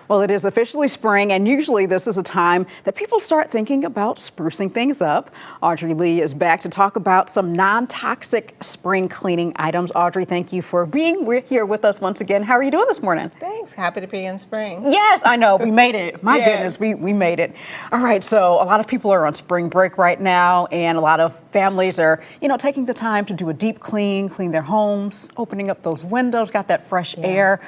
Well, it is officially spring, and usually this is a time that people start thinking about sprucing things up. Audree Lee is back to talk about some non-toxic spring cleaning items. Audree, thank you for being here with us once again. How are you doing this morning? Thanks. Happy to be in spring. Yes, I know. We made it. My goodness, we made it. All right, so a lot of people are on spring break right now, and a lot of families are, taking the time to do a deep clean their homes, opening up those windows, got that fresh air.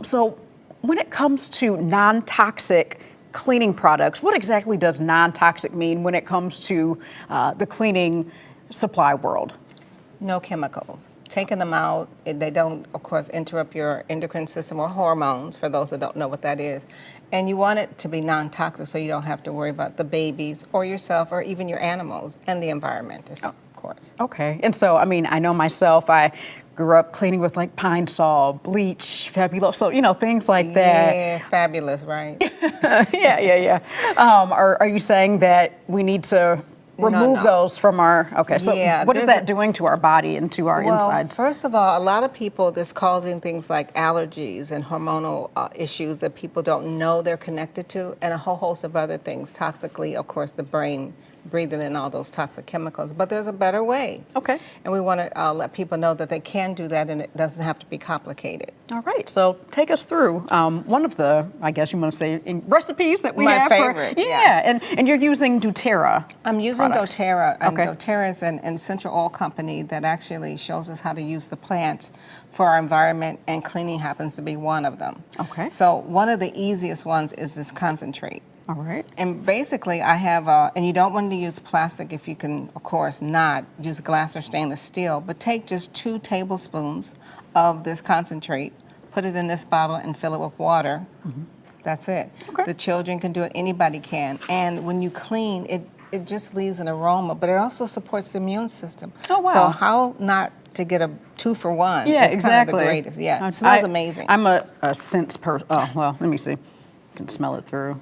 So when it comes to non-toxic cleaning products, what exactly does non-toxic mean when it comes to the cleaning supply world? No chemicals. Taking them out, they don't, of course, interrupt your endocrine system or hormones, for those that don't know what that is. And you want it to be non-toxic so you don't have to worry about the babies or yourself or even your animals and the environment, of course. Okay. And so, I know myself, I grew up cleaning with like Pine Sol, bleach, Fabulous, so things like that. Yeah, fabulous, right? Yeah. Are you saying that we need to remove those from our? Okay, so what is that doing to our body and to our insides? First of all, a lot of people, this causing things like allergies and hormonal issues that people don't know they're connected to, and a whole host of other things. Toxically, of course, the brain breathing in all those toxic chemicals, but there's a better way. Okay. And we want to let people know that they can do that and it doesn't have to be complicated. All right, so take us through one of the, I guess you want to say, recipes that we have. My favorite, and you're using doTERRA. I'm using doTERRA, and Okay. doTERRA is an essential oil company that actually shows us how to use the plants for our environment, and cleaning happens to be one of them. Okay. So one of the easiest ones is this concentrate. All right. And basically I have, and you don't want to use plastic if you can, of course, not use glass or stainless steel, but take just 2 tablespoons of this concentrate, put it in this bottle and fill it with water. Mm-hmm. That's it. Okay. The children can do it, anybody can. And when you clean, it just leaves an aroma, but it also supports the immune system. Oh, wow. So how not to get a 2-for-1? Yeah, it's exactly. Kind of the greatest. Yeah, it smells amazing. I'm a scents person. Oh, well, let me see. You can smell it through.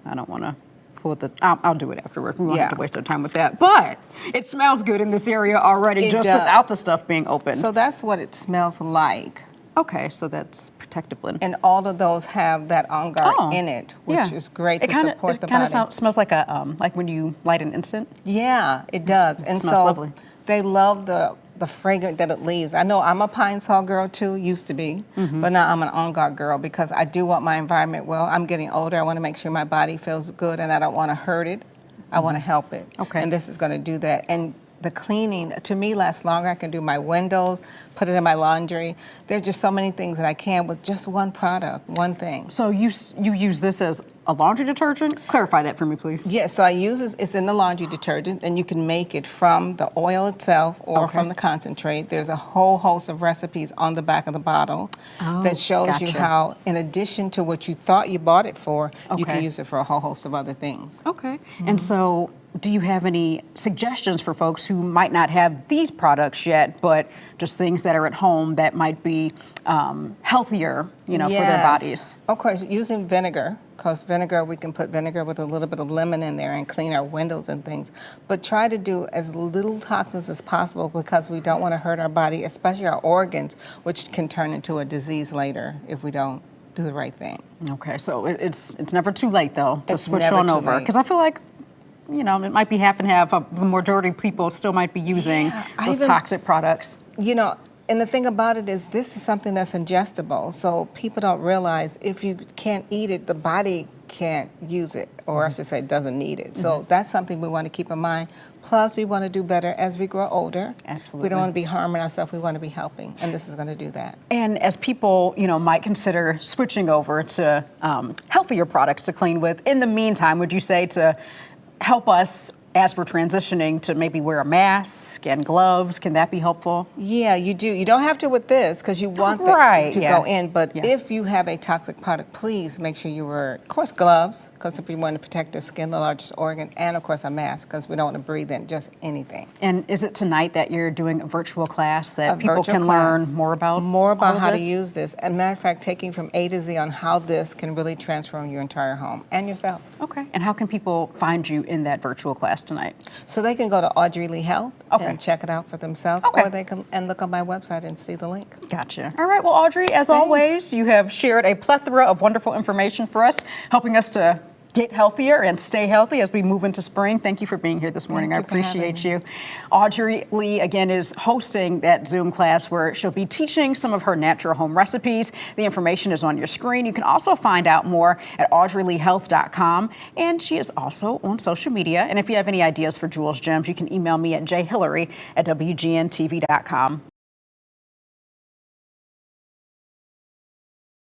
I don't want to pull the. I'll do it afterwards. We won't have to waste our time with that. But it smells good in this area already, without the stuff being open. So that's what it smells like. Okay, so that's protective blend. And all of those have that on guard in it, which is great to support the body. It kind of smells like a like when you light an incense. Yeah, it does. It and smells so lovely. They love the fragrance that it leaves. I know I'm a Pine Sol girl too, used to be, but now I'm an on guard girl because I do want my environment well. I'm getting older. I want to make sure my body feels good, and I don't want to hurt it. I want to help it. Okay. And this is going to do that. And the cleaning, to me, lasts longer. I can do my windows, put it in my laundry. There's just so many things that I can with just one product, one thing. So you use this as a laundry detergent? Clarify that for me, please. Yeah, so I use it's in the laundry detergent, and you can make it from the oil itself or from the concentrate. There's a whole host of recipes on the back of the bottle that shows you how, in addition to what you thought you bought it for, you can use it for a whole host of other things. Okay. And so do you have any suggestions for folks who might not have these products yet, but just things that are at home that might be healthier, for their bodies? Of course, using vinegar, because vinegar, we can put vinegar with a little bit of lemon in there and clean our windows and things. But try to do as little toxins as possible because we don't want to hurt our body, especially our organs, which can turn into a disease later if we don't do the right thing. Okay, so it's never too late, though, to switch on over. Because I feel like it might be half and half. The majority of people still might be using those toxic products. And the thing about it is this is something that's ingestible. So people don't realize if you can't eat it, the body can't use it, or I should say doesn't need it. So that's something we want to keep in mind. Plus, we want to do better as we grow older. Absolutely. We don't want to be harming ourselves. We want to be helping, and this is going to do that. And as people, might consider switching over to healthier products to clean with, in the meantime, would you say to help us as we're transitioning to maybe wear a mask and gloves, can that be helpful? Yeah, you do. You don't have to with this because you want that to go in. But if you have a toxic product, please make sure you wear, of course, gloves because we want to protect the skin, the largest organ, and of course a mask because we don't want to breathe in just anything. And is it tonight that you're doing a virtual class that people can learn more about? More about how to use this. As a matter of fact, taking from A to Z on how this can really transform your entire home and yourself. Okay. And how can people find you in that virtual class? class tonight? So they can go to Audree Lee Health Okay. and check it out for themselves, Okay. or they can look on my website and see the link. Gotcha. All right. Well, Audree, as always, you have shared a plethora of wonderful information for us, helping us to get healthier and stay healthy as we move into spring. Thank you for being here this morning. Thank I you for having appreciate you. Audree Lee, again, is hosting that Zoom class where she'll be teaching some of her natural home recipes. The information is on your screen. You can also find out more at audreeleehealth.com. And she is also on social media. And if you have any ideas for Jewell Jems, you can email me at jhillary@wgntv.com.